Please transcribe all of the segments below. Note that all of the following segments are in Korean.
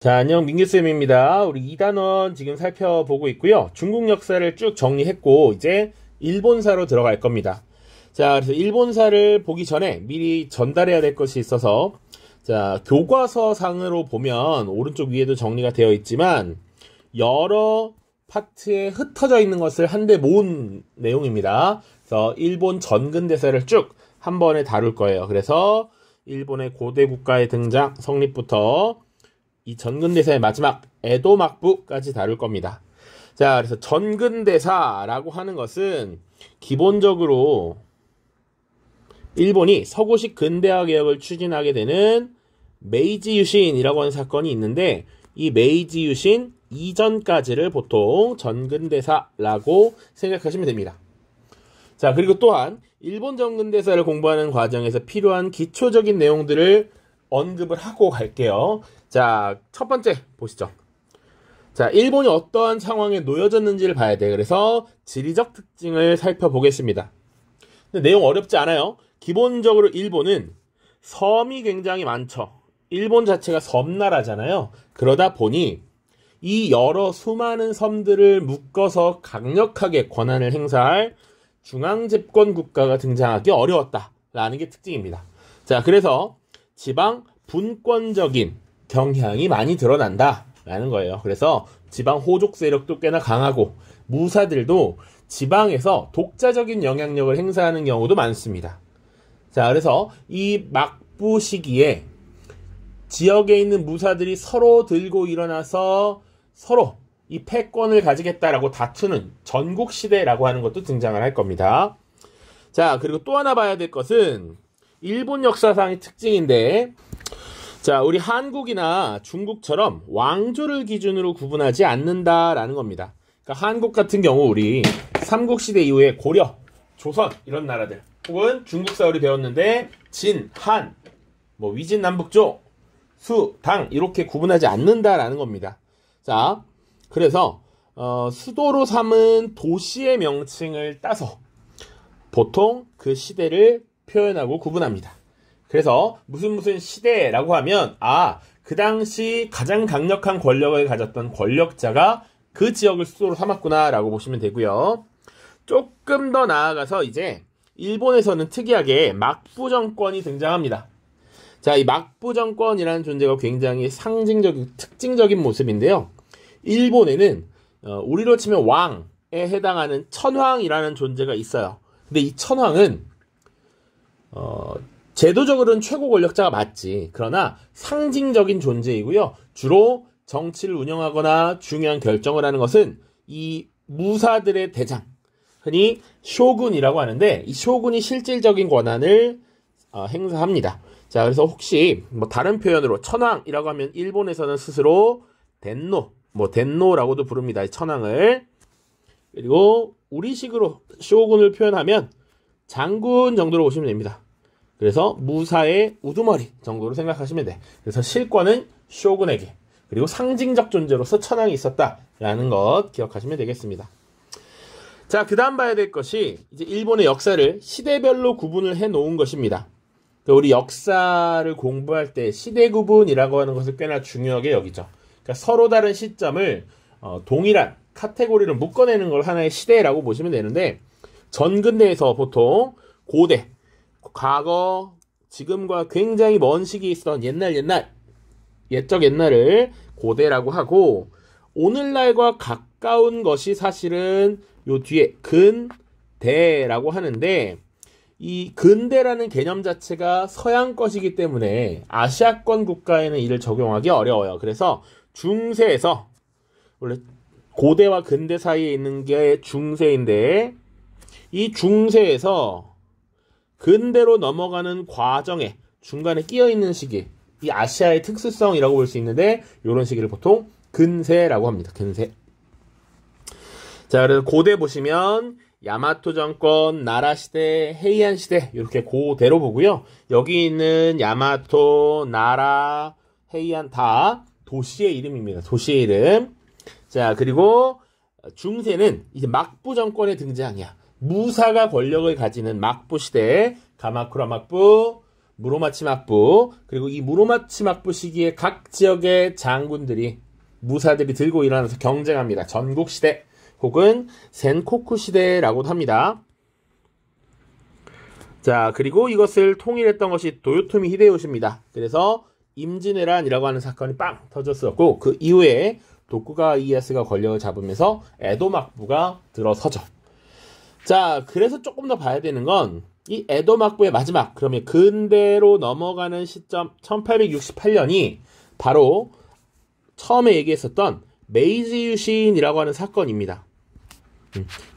자, 안녕, 민규쌤입니다. 우리 2단원 지금 살펴보고 있고요. 중국 역사를 쭉 정리했고, 이제 일본사로 들어갈 겁니다. 자, 그래서 일본사를 보기 전에 미리 전달해야 될 것이 있어서, 자, 교과서상으로 보면 오른쪽 위에도 정리가 되어 있지만, 여러 파트에 흩어져 있는 것을 한데 모은 내용입니다. 그래서 일본 전근대사를 쭉 한 번에 다룰 거예요. 그래서 일본의 고대 국가의 등장, 성립부터 이 전근대사의 마지막 에도 막부까지 다룰 겁니다. 자, 그래서 전근대사라고 하는 것은 기본적으로 일본이 서구식 근대화 개혁을 추진하게 되는 메이지 유신이라고 하는 사건이 있는데, 이 메이지 유신 이전까지를 보통 전근대사라고 생각하시면 됩니다. 자, 그리고 또한 일본 전근대사를 공부하는 과정에서 필요한 기초적인 내용들을 언급을 하고 갈게요. 자, 첫 번째 보시죠. 자, 일본이 어떠한 상황에 놓여졌는지를 봐야 돼. 그래서 지리적 특징을 살펴보겠습니다. 근데 내용 어렵지 않아요. 기본적으로 일본은 섬이 굉장히 많죠. 일본 자체가 섬나라잖아요. 그러다 보니 이 여러 수많은 섬들을 묶어서 강력하게 권한을 행사할 중앙집권 국가가 등장하기 어려웠다라는 게 특징입니다. 자, 그래서 지방 분권적인 경향이 많이 드러난다라는 거예요. 그래서 지방 호족 세력도 꽤나 강하고 무사들도 지방에서 독자적인 영향력을 행사하는 경우도 많습니다. 자, 그래서 이 막부 시기에 지역에 있는 무사들이 서로 들고 일어나서 서로 이 패권을 가지겠다라고 다투는 전국시대라고 하는 것도 등장을 할 겁니다. 자, 그리고 또 하나 봐야 될 것은 일본 역사상의 특징인데, 자, 우리 한국이나 중국처럼 왕조를 기준으로 구분하지 않는다라는 겁니다. 그러니까 한국 같은 경우 우리 삼국시대 이후에 고려, 조선 이런 나라들, 혹은 중국사 우리 배웠는데 진, 한, 위진 남북조, 수, 당 이렇게 구분하지 않는다라는 겁니다. 자, 그래서 수도로 삼은 도시의 명칭을 따서 보통 그 시대를 표현하고 구분합니다. 그래서 무슨 시대라고 하면 그 당시 가장 강력한 권력을 가졌던 권력자가 그 지역을 수도로 삼았구나 라고 보시면 되고요. 조금 더 나아가서 이제 일본에서는 특이하게 막부 정권이 등장합니다. 자, 이 막부 정권이라는 존재가 굉장히 상징적인 특징적인 모습인데요. 일본에는 우리로 치면 왕에 해당하는 천황이라는 존재가 있어요. 근데 이 천황은 제도적으로는 최고 권력자가 맞지. 그러나 상징적인 존재이고요. 주로 정치를 운영하거나 중요한 결정을 하는 것은 이 무사들의 대장, 흔히 쇼군이라고 하는데, 이 쇼군이 실질적인 권한을 행사합니다. 자, 그래서 혹시 다른 표현으로 천황이라고 하면 일본에서는 스스로 덴노라고도 부릅니다. 천황을. 그리고 우리식으로 쇼군을 표현하면 장군 정도로 보시면 됩니다. 그래서 무사의 우두머리 정도로 생각하시면 돼. 그래서 실권은 쇼군에게, 그리고 상징적 존재로서 천황이 있었다라는 것 기억하시면 되겠습니다. 자, 그 다음 봐야 될 것이 이제 일본의 역사를 시대별로 구분을 해 놓은 것입니다. 우리 역사를 공부할 때 시대 구분이라고 하는 것을 꽤나 중요하게 여기죠. 그러니까 서로 다른 시점을 동일한 카테고리를 묶어내는 걸 하나의 시대라고 보시면 되는데, 전근대에서 보통 고대, 과거, 지금과 굉장히 먼 시기에 있었던 옛적 옛날을 고대라고 하고, 오늘날과 가까운 것이 사실은 요 뒤에 근대라고 하는데, 이 근대라는 개념 자체가 서양 것이기 때문에 아시아권 국가에는 이를 적용하기 어려워요. 그래서 중세에서, 원래 고대와 근대 사이에 있는 게 중세인데, 이 중세에서 근대로 넘어가는 과정에 중간에 끼어있는 시기, 이 아시아의 특수성이라고 볼 수 있는데, 이런 시기를 보통 근세라고 합니다. 근세. 자, 그래서 고대 보시면 야마토 정권, 나라 시대, 헤이안 시대 이렇게 고대로 보고요. 여기 있는 야마토, 나라, 헤이안 다 도시의 이름입니다. 도시의 이름. 자, 그리고 중세는 이제 막부 정권의 등장이야. 무사가 권력을 가지는 막부 시대, 가마쿠라 막부, 무로마치 막부, 그리고 이 무로마치 막부 시기에 각 지역의 장군들이, 무사들이 들고 일어나서 경쟁합니다. 전국시대 혹은 센코쿠 시대라고도 합니다. 자, 그리고 이것을 통일했던 것이 도요토미 히데요시입니다. 그래서 임진왜란이라고 하는 사건이 빵 터졌었고, 그 이후에 도쿠가와 이에야스가 권력을 잡으면서 에도 막부가 들어서죠. 자, 그래서 조금 더 봐야 되는 건 이 에도 막부의 마지막, 그러면 근대로 넘어가는 시점 1868년이 바로 처음에 얘기했었던 메이지 유신이라고 하는 사건입니다.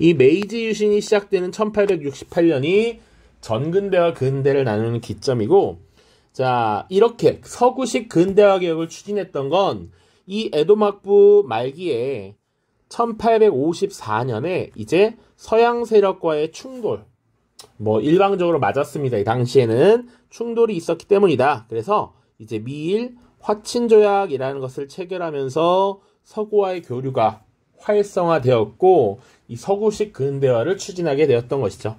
이 메이지 유신이 시작되는 1868년이 전근대와 근대를 나누는 기점이고, 자, 이렇게 서구식 근대화 개혁을 추진했던 건 이 에도 막부 말기에 1854년에 이제 서양 세력과의 충돌, 뭐 일방적으로 맞았습니다. 이 당시에는 충돌이 있었기 때문이다. 그래서 이제 미일 화친조약이라는 것을 체결하면서 서구와의 교류가 활성화되었고, 이 서구식 근대화를 추진하게 되었던 것이죠.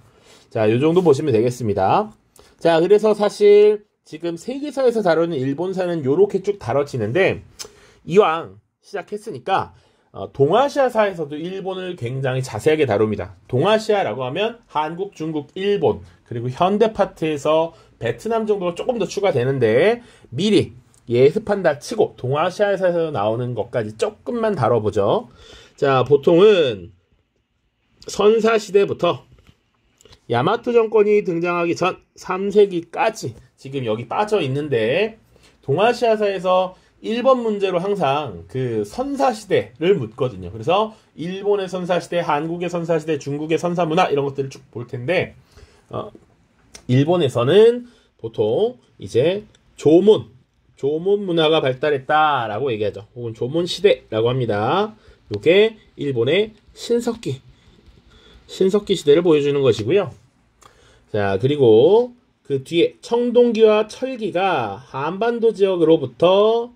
자, 요 정도 보시면 되겠습니다. 자, 그래서 사실 지금 세계사에서 다루는 일본사는 요렇게 쭉 다뤄지는데, 이왕 시작했으니까 동아시아사에서도 일본을 굉장히 자세하게 다룹니다. 동아시아라고 하면 한국, 중국, 일본, 그리고 현대 파트에서 베트남 정도가 조금 더 추가되는데, 미리 예습한다 치고 동아시아에서 나오는 것까지 조금만 다뤄보죠. 자, 보통은 선사시대부터 야마토 정권이 등장하기 전 3세기까지 지금 여기 빠져 있는데, 동아시아사에서 일본 문제로 항상 그 선사시대를 묻거든요. 그래서 일본의 선사시대, 한국의 선사시대, 중국의 선사문화 이런 것들을 쭉 볼 텐데, 일본에서는 보통 이제 조문 문화가 발달했다라고 얘기하죠. 혹은 조문 시대라고 합니다. 요게 일본의 신석기 시대를 보여주는 것이고요. 자, 그리고 그 뒤에 청동기와 철기가 한반도 지역으로부터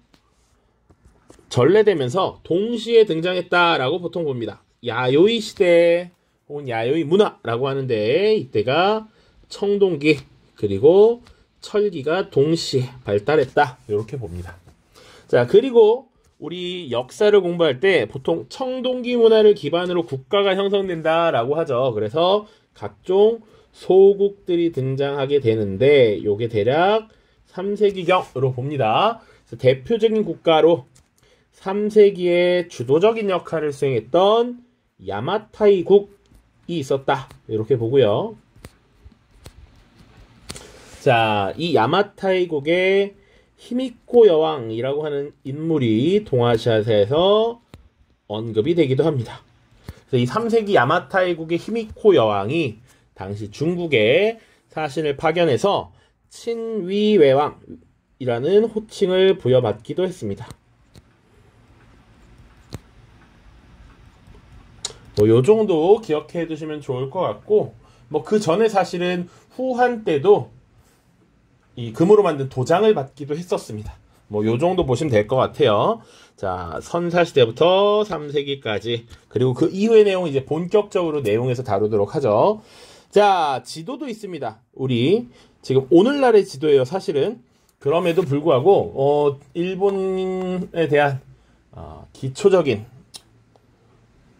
전래되면서 동시에 등장했다라고 보통 봅니다. 야요이 시대 혹은 야요이 문화라고 하는데, 이때가 청동기 그리고 철기가 동시에 발달했다, 이렇게 봅니다. 자, 그리고 우리 역사를 공부할 때 보통 청동기 문화를 기반으로 국가가 형성된다라고 하죠. 그래서 각종 소국들이 등장하게 되는데, 요게 대략 3세기경으로 봅니다. 그래서 대표적인 국가로 3세기에 주도적인 역할을 수행했던 야마타이국이 있었다, 이렇게 보고요. 자, 이 야마타이국의 히미코 여왕이라고 하는 인물이 동아시아사에서 언급이 되기도 합니다. 그래서 이 3세기 야마타이국의 히미코 여왕이 당시 중국에 사신을 파견해서 친위외왕이라는 호칭을 부여받기도 했습니다. 뭐 요 정도 기억해 두시면 좋을 것 같고, 뭐 그 전에 사실은 후한 때도 이 금으로 만든 도장을 받기도 했었습니다. 뭐 요 정도 보시면 될 것 같아요. 자, 선사시대부터 3세기까지, 그리고 그 이후의 내용 이제 본격적으로 내용에서 다루도록 하죠. 자, 지도도 있습니다. 우리 지금 오늘날의 지도예요, 사실은. 그럼에도 불구하고 일본에 대한 기초적인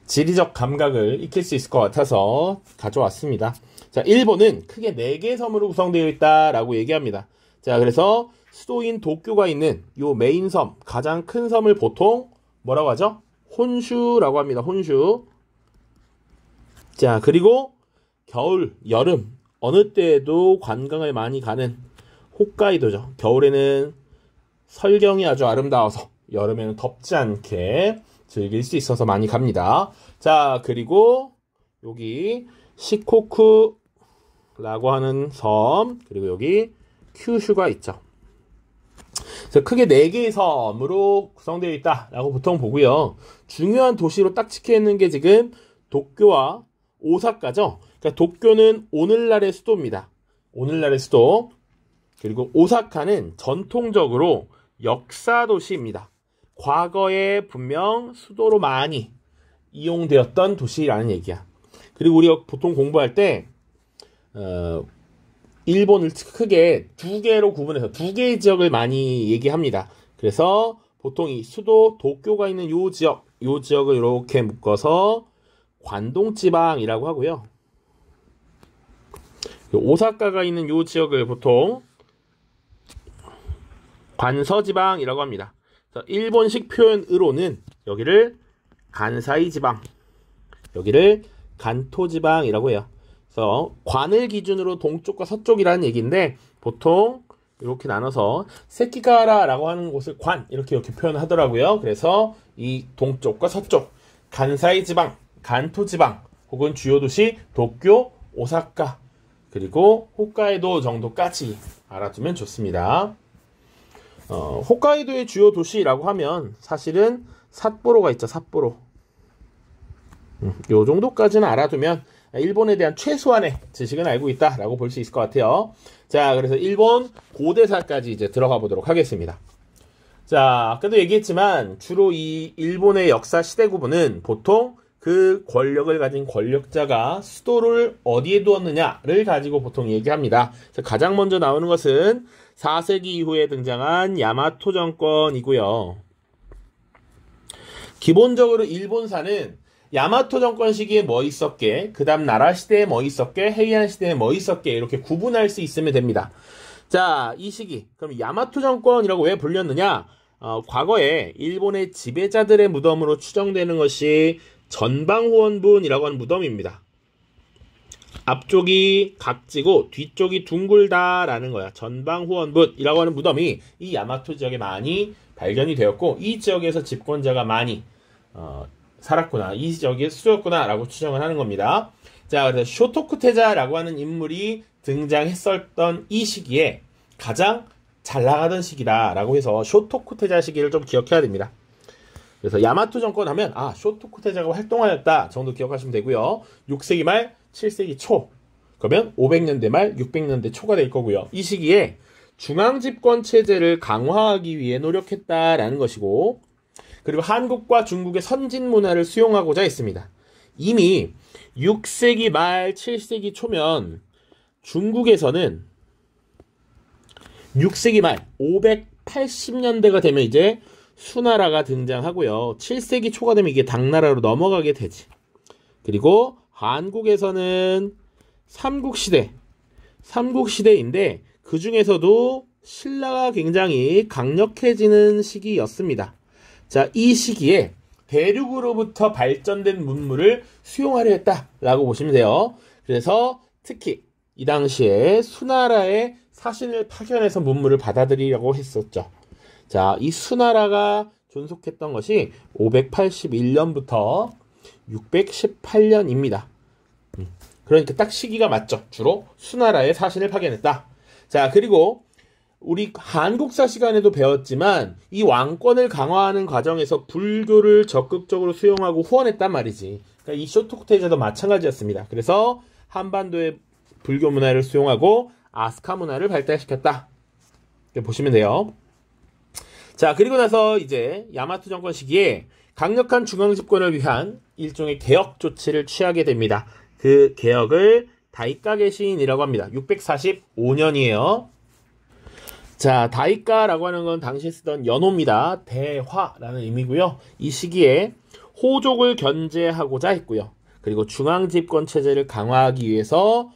지리적 감각을 익힐 수 있을 것 같아서 가져왔습니다. 자, 일본은 크게 4개의 섬으로 구성되어 있다라고 얘기합니다. 자, 그래서 수도인 도쿄가 있는 요 메인 섬, 가장 큰 섬을 보통 뭐라고 하죠? 혼슈라고 합니다. 혼슈. 자, 그리고 겨울, 여름 어느 때에도 관광을 많이 가는 홋카이도죠. 겨울에는 설경이 아주 아름다워서 여름에는 덥지 않게 즐길 수 있어서 많이 갑니다. 자, 그리고 여기 시코쿠라고 하는 섬, 그리고 여기 큐슈가 있죠. 그래서 크게 4개의 섬으로 구성되어 있다라고 보통 보고요. 중요한 도시로 딱 찍혀있는 게 지금 도쿄와 오사카죠. 그러니까 도쿄는 오늘날의 수도입니다. 오늘날의 수도. 그리고 오사카는 전통적으로 역사 도시입니다. 과거에 분명 수도로 많이 이용되었던 도시라는 얘기야. 그리고 우리가 보통 공부할 때 일본을 크게 두 개로 구분해서 두 개의 지역을 많이 얘기합니다. 그래서 보통 이 수도 도쿄가 있는 요 지역을 이렇게 묶어서 관동지방이라고 하고요. 오사카가 있는 요 지역을 보통 관서지방이라고 합니다. 일본식 표현으로는 여기를 간사이 지방, 여기를 간토지방이라고 해요. 그래서 관을 기준으로 동쪽과 서쪽이라는 얘기인데 보통 이렇게 나눠서 세키가라라고 하는 곳을 관 이렇게 표현하더라고요. 그래서 이 동쪽과 서쪽, 간사이 지방, 간토 지방 혹은 주요 도시 도쿄, 오사카 그리고 홋카이도 정도까지 알아두면 좋습니다. 홋카이도의 주요 도시라고 하면 사실은 삿포로가 있죠. 삿포로. 요 정도까지는 알아두면 일본에 대한 최소한의 지식은 알고 있다라고 볼 수 있을 것 같아요. 자, 그래서 일본 고대사까지 이제 들어가 보도록 하겠습니다. 자, 아까도 얘기했지만 주로 이 일본의 역사 시대 구분은 보통 그 권력을 가진 권력자가 수도를 어디에 두었느냐를 가지고 보통 얘기합니다. 가장 먼저 나오는 것은 4세기 이후에 등장한 야마토 정권이고요. 기본적으로 일본사는 야마토 정권 시기에 뭐 있었게, 그 다음 나라 시대에 뭐 있었게, 헤이안 시대에 뭐 있었게 이렇게 구분할 수 있으면 됩니다. 자, 이 시기 그럼 야마토 정권이라고 왜 불렸느냐? 과거에 일본의 지배자들의 무덤으로 추정되는 것이 전방후원분이라고 하는 무덤입니다. 앞쪽이 각지고 뒤쪽이 둥글다라는 거야. 전방후원분이라고 하는 무덤이 이 야마토 지역에 많이 발견이 되었고 이 지역에서 집권자가 많이 살았구나, 이 지역에 수도였구나 라고 추정을 하는 겁니다. 자, 그래서 쇼토쿠테자라고 하는 인물이 등장했었던 이 시기에 가장 잘 나가던 시기다 라고 해서 쇼토쿠테자 시기를 좀 기억해야 됩니다. 그래서 야마토 정권 하면 쇼토쿠테자가 활동하였다 정도 기억하시면 되고요. 6세기 말 7세기 초 그러면 500년대 말 600년대 초가 될 거고요. 이 시기에 중앙집권 체제를 강화하기 위해 노력했다라는 것이고 그리고 한국과 중국의 선진 문화를 수용하고자 했습니다. 이미 6세기 말 7세기 초면 중국에서는 6세기 말 580년대가 되면 이제 수나라가 등장하고요. 7세기 초가 되면 이게 당나라로 넘어가게 되지. 그리고 한국에서는 삼국시대인데 그 중에서도 신라가 굉장히 강력해지는 시기였습니다. 자, 이 시기에 대륙으로부터 발전된 문물을 수용하려 했다라고 보시면 돼요. 그래서 특히 이 당시에 수나라의 사신을 파견해서 문물을 받아들이려고 했었죠. 자, 이 수나라가 존속했던 것이 581년부터 618년입니다. 그러니까 딱 시기가 맞죠. 주로 수나라의 사신을 파견했다. 자, 그리고 우리 한국사 시간에도 배웠지만 이 왕권을 강화하는 과정에서 불교를 적극적으로 수용하고 후원했단 말이지. 그러니까 이 쇼토쿠테이저도 마찬가지였습니다. 그래서 한반도의 불교 문화를 수용하고 아스카 문화를 발달시켰다. 이렇게 보시면 돼요. 자, 그리고 나서 이제 야마토 정권 시기에 강력한 중앙 집권을 위한 일종의 개혁 조치를 취하게 됩니다. 그 개혁을 다이카게신이라고 합니다. 645년이에요. 자, 다이카라고 하는 건 당시에 쓰던 연호입니다. 대화라는 의미고요. 이 시기에 호족을 견제하고자 했고요. 그리고 중앙 집권 체제를 강화하기 위해서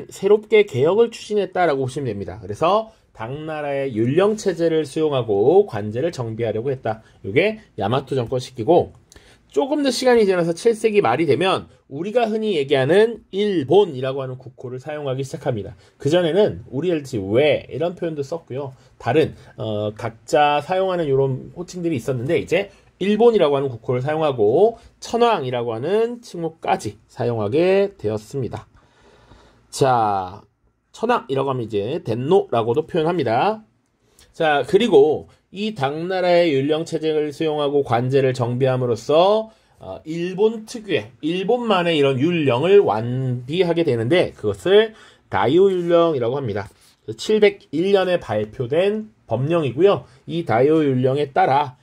새롭게 개혁을 추진했다라고 보시면 됩니다. 그래서 당나라의 율령 체제를 수용하고 관제를 정비하려고 했다. 이게 야마토 정권 시기고 조금 더 시간이 지나서 7세기 말이 되면 우리가 흔히 얘기하는 일본이라고 하는 국호를 사용하기 시작합니다. 그전에는 우리일지 왜 이런 표현도 썼고요. 다른 각자 사용하는 이런 호칭들이 있었는데 이제 일본이라고 하는 국호를 사용하고 천황이라고 하는 칭호까지 사용하게 되었습니다. 자, 천황이라고 하면 이제 덴노라고도 표현합니다. 자, 그리고 이 당나라의 율령 체제를 수용하고 관제를 정비함으로써 일본 특유의 일본만의 이런 율령을 완비하게 되는데 그것을 다이오 율령이라고 합니다. 701년에 발표된 법령이고요. 이 다이오 율령에 따라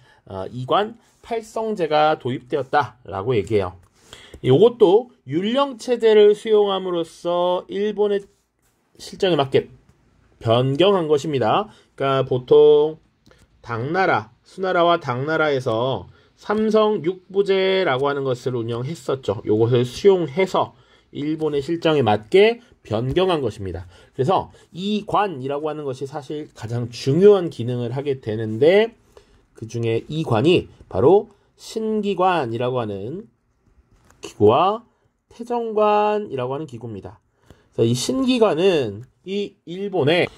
이관 팔성제가 도입되었다라고 얘기해요. 이것도 율령 체제를 수용함으로써 일본의 실정에 맞게 변경한 것입니다. 그러니까 보통 당나라, 수나라와 당나라에서 삼성 6부제라고 하는 것을 운영했었죠. 요것을 수용해서 일본의 실정에 맞게 변경한 것입니다. 그래서 이 관이라고 하는 것이 사실 가장 중요한 기능을 하게 되는데 그 중에 이 관이 바로 신기관이라고 하는 기구와 태정관이라고 하는 기구입니다. 그래서 이 신기관은 이 일본의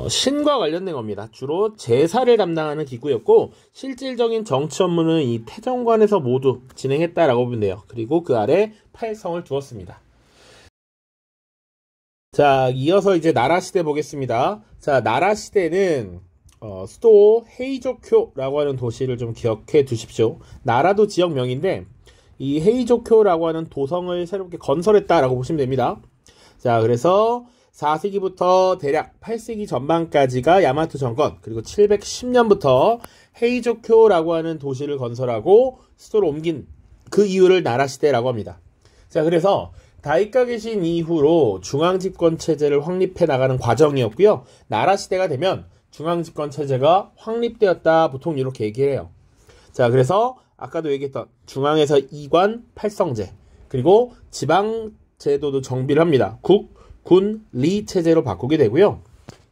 신과 관련된 겁니다. 주로 제사를 담당하는 기구였고 실질적인 정치 업무는 이 태정관에서 모두 진행했다라고 보면 돼요. 그리고 그 아래 팔성을 두었습니다. 자, 이어서 이제 나라시대 보겠습니다. 자, 나라시대는 수도 헤이조쿄라고 하는 도시를 좀 기억해 두십시오. 나라도 지역명인데 이 헤이조쿄라고 하는 도성을 새롭게 건설했다라고 보시면 됩니다. 자, 그래서 4세기부터 대략 8세기 전반까지가 야마토 정권, 그리고 710년부터 헤이조쿄라고 하는 도시를 건설하고 수도를 옮긴 그 이유를 나라시대라고 합니다. 자, 그래서 다이카 계신 이후로 중앙집권 체제를 확립해 나가는 과정이었고요. 나라시대가 되면 중앙집권 체제가 확립되었다, 보통 이렇게 얘기해요. 자, 그래서 아까도 얘기했던 중앙에서 이관 팔성제, 그리고 지방 제도도 정비를 합니다. 국, 군, 리 체제로 바꾸게 되고요.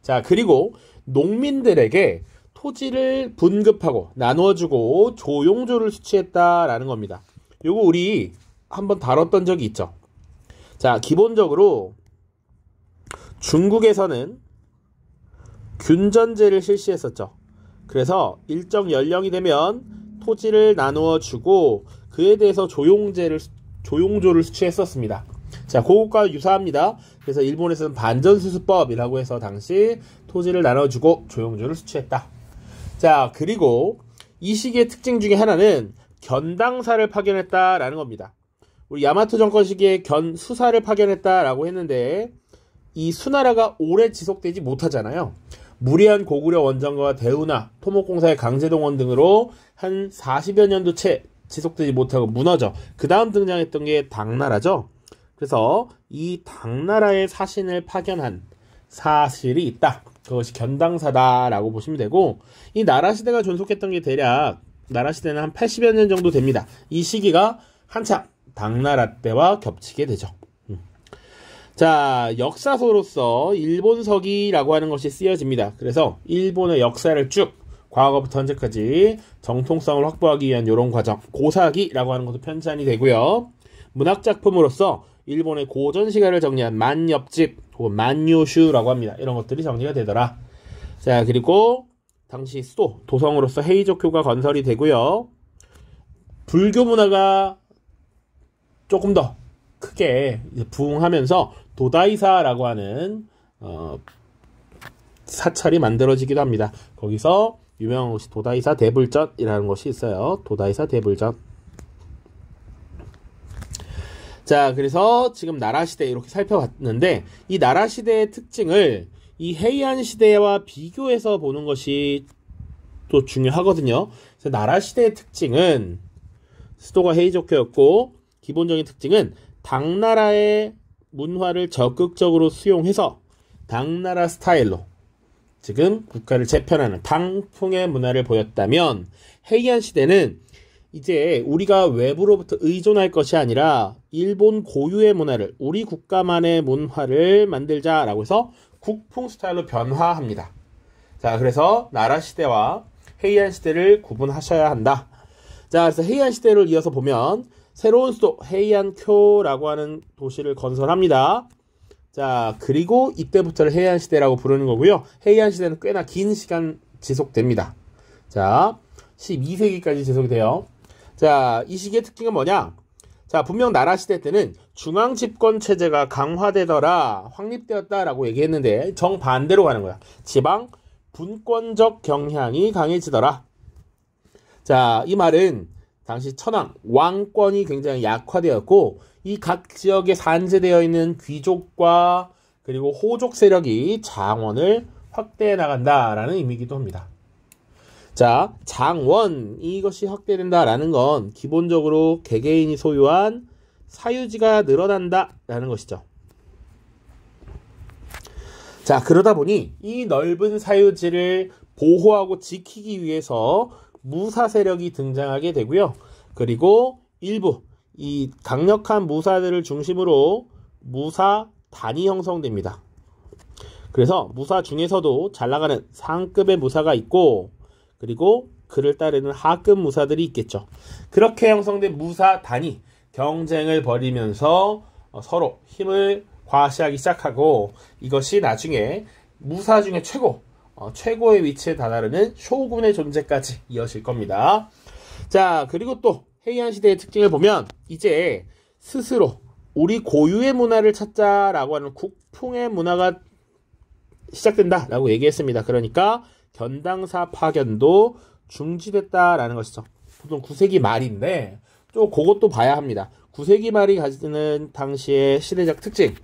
자, 그리고 농민들에게 토지를 분급하고 나누어주고 조용조를 수취했다라는 겁니다. 요거 우리 한번 다뤘던 적이 있죠. 자, 기본적으로 중국에서는 균전제를 실시했었죠. 그래서 일정 연령이 되면 토지를 나누어 주고 그에 대해서 조용조를 수취했었습니다. 자, 그것과 유사합니다. 그래서 일본에서는 반전수수법이라고 해서 당시 토지를 나눠주고 조용조를 수취했다. 자, 그리고 이 시기의 특징 중에 하나는 견당사를 파견했다라는 겁니다. 우리 야마토 정권 시기에 견수사를 파견했다라고 했는데 이 수나라가 오래 지속되지 못하잖아요. 무리한 고구려 원정과 대우나 토목공사의 강제동원 등으로 한 40여 년도 채 지속되지 못하고 무너져 그 다음 등장했던 게 당나라죠. 그래서 이 당나라의 사신을 파견한 사실이 있다. 그것이 견당사다라고 보시면 되고, 이 나라시대가 존속했던 게 대략 나라시대는 한 80여 년 정도 됩니다. 이 시기가 한참 당나라 때와 겹치게 되죠. 자, 역사서로서 일본서기라고 하는 것이 쓰여집니다. 그래서 일본의 역사를 쭉 과거부터 현재까지 정통성을 확보하기 위한 이런 과정, 고사기라고 하는 것도 편찬이 되고요. 문학작품으로서 일본의 고전 시가를 정리한 만엽집 혹은 만요슈라고 합니다. 이런 것들이 정리가 되더라. 자, 그리고 당시 수도 도성으로서 헤이조쿄가 건설이 되고요. 불교 문화가 조금 더 크게 부흥하면서 도다이사라고 하는 사찰이 만들어지기도 합니다. 거기서 유명한 것이 도다이사 대불전이라는 것이 있어요. 도다이사 대불전. 자, 그래서 지금 나라시대 이렇게 살펴봤는데 이 나라시대의 특징을 이 헤이안 시대와 비교해서 보는 것이 또 중요하거든요. 그래서 나라시대의 특징은 수도가 헤이조쿄였고 기본적인 특징은 당나라의 문화를 적극적으로 수용해서 당나라 스타일로 지금 국가를 재편하는 당풍의 문화를 보였다면 헤이안 시대는 이제 우리가 외부로부터 의존할 것이 아니라 일본 고유의 문화를 우리 국가만의 문화를 만들자라고 해서 국풍 스타일로 변화합니다. 자, 그래서 나라 시대와 헤이안 시대를 구분하셔야 한다. 자, 그래서 헤이안 시대를 이어서 보면 새로운 수도 헤이안쿄라고 하는 도시를 건설합니다. 자, 그리고 이때부터를 헤이안 시대라고 부르는 거고요. 헤이안 시대는 꽤나 긴 시간 지속됩니다. 자, 12세기까지 지속이 돼요. 자, 이 시기의 특징은 뭐냐? 자, 분명 나라 시대 때는 중앙 집권 체제가 강화되더라, 확립되었다라고 얘기했는데 정반대로 가는 거야. 지방 분권적 경향이 강해지더라. 자, 이 말은 당시 천황, 왕권이 굉장히 약화되었고 이 각 지역에 산재되어 있는 귀족과 그리고 호족 세력이 장원을 확대해 나간다라는 의미이기도 합니다. 자, 장원, 이것이 확대된다라는 건 기본적으로 개개인이 소유한 사유지가 늘어난다라는 것이죠. 자, 그러다 보니 이 넓은 사유지를 보호하고 지키기 위해서 무사 세력이 등장하게 되고요. 그리고 일부 이 강력한 무사들을 중심으로 무사단이 형성됩니다. 그래서 무사 중에서도 잘 나가는 상급의 무사가 있고, 그리고 그를 따르는 하급 무사들이 있겠죠. 그렇게 형성된 무사단이 경쟁을 벌이면서 서로 힘을 과시하기 시작하고, 이것이 나중에 무사 중에 최고의 위치에 다다르는 쇼군의 존재까지 이어질 겁니다. 자, 그리고 또 헤이안 시대의 특징을 보면 이제 스스로 우리 고유의 문화를 찾자라고 하는 국풍의 문화가 시작된다라고 얘기했습니다. 그러니까 견당사 파견도 중지됐다라는 것이죠. 보통 9세기 말인데 또 그것도 봐야 합니다. 9세기 말이 가지는 당시의 시대적 특징.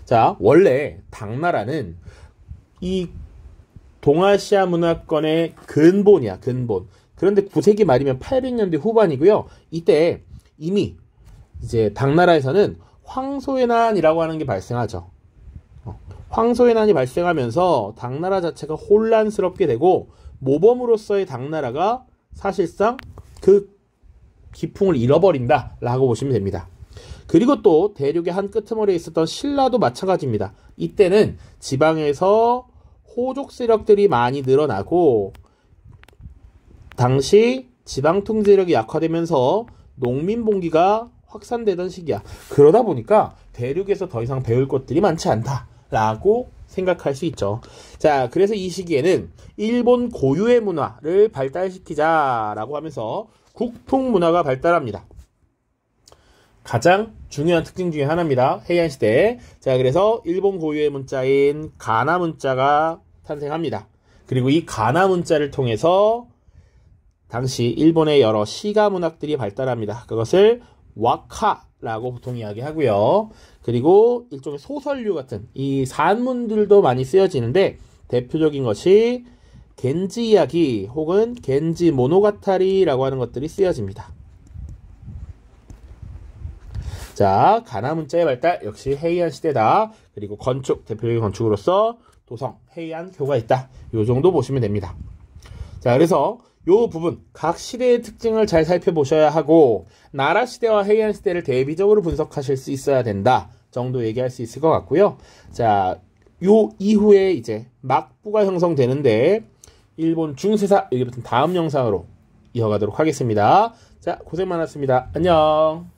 자, 원래 당나라는 이 동아시아 문화권의 근본이야, 근본. 그런데 9세기 말이면 800년대 후반이고요. 이때 이미 이제 당나라에서는 황소해난이라고 하는 게 발생하죠. 황소해난이 발생하면서 당나라 자체가 혼란스럽게 되고, 모범으로서의 당나라가 사실상 그 기풍을 잃어버린다라고 보시면 됩니다. 그리고 또 대륙의 한 끄트머리에 있었던 신라도 마찬가지입니다. 이때는 지방에서 호족 세력들이 많이 늘어나고, 당시 지방 통제력이 약화되면서 농민 봉기가 확산되던 시기야. 그러다 보니까 대륙에서 더 이상 배울 것들이 많지 않다라고 생각할 수 있죠. 자, 그래서 이 시기에는 일본 고유의 문화를 발달시키자라고 하면서 국풍 문화가 발달합니다. 가장 중요한 특징 중에 하나입니다. 헤이안 시대. 자, 그래서 일본 고유의 문자인 가나 문자가 탄생합니다. 그리고 이 가나 문자를 통해서 당시 일본의 여러 시가 문학들이 발달합니다. 그것을 와카라고 보통 이야기하고요. 그리고 일종의 소설류 같은 이 산문들도 많이 쓰여지는데, 대표적인 것이 겐지 이야기 혹은 겐지 모노가타리라고 하는 것들이 쓰여집니다. 자, 가나 문자의 발달 역시 헤이안 시대다. 그리고 건축, 대표적인 건축으로서 도성, 헤이안교가 있다. 요 정도 보시면 됩니다. 자, 그래서 요 부분 각 시대의 특징을 잘 살펴보셔야 하고, 나라 시대와 헤이안 시대를 대비적으로 분석하실 수 있어야 된다 정도 얘기할 수 있을 것 같고요. 자, 요 이후에 이제 막부가 형성되는데 일본 중세사, 여기부터 다음 영상으로 이어가도록 하겠습니다. 자, 고생 많았습니다. 안녕.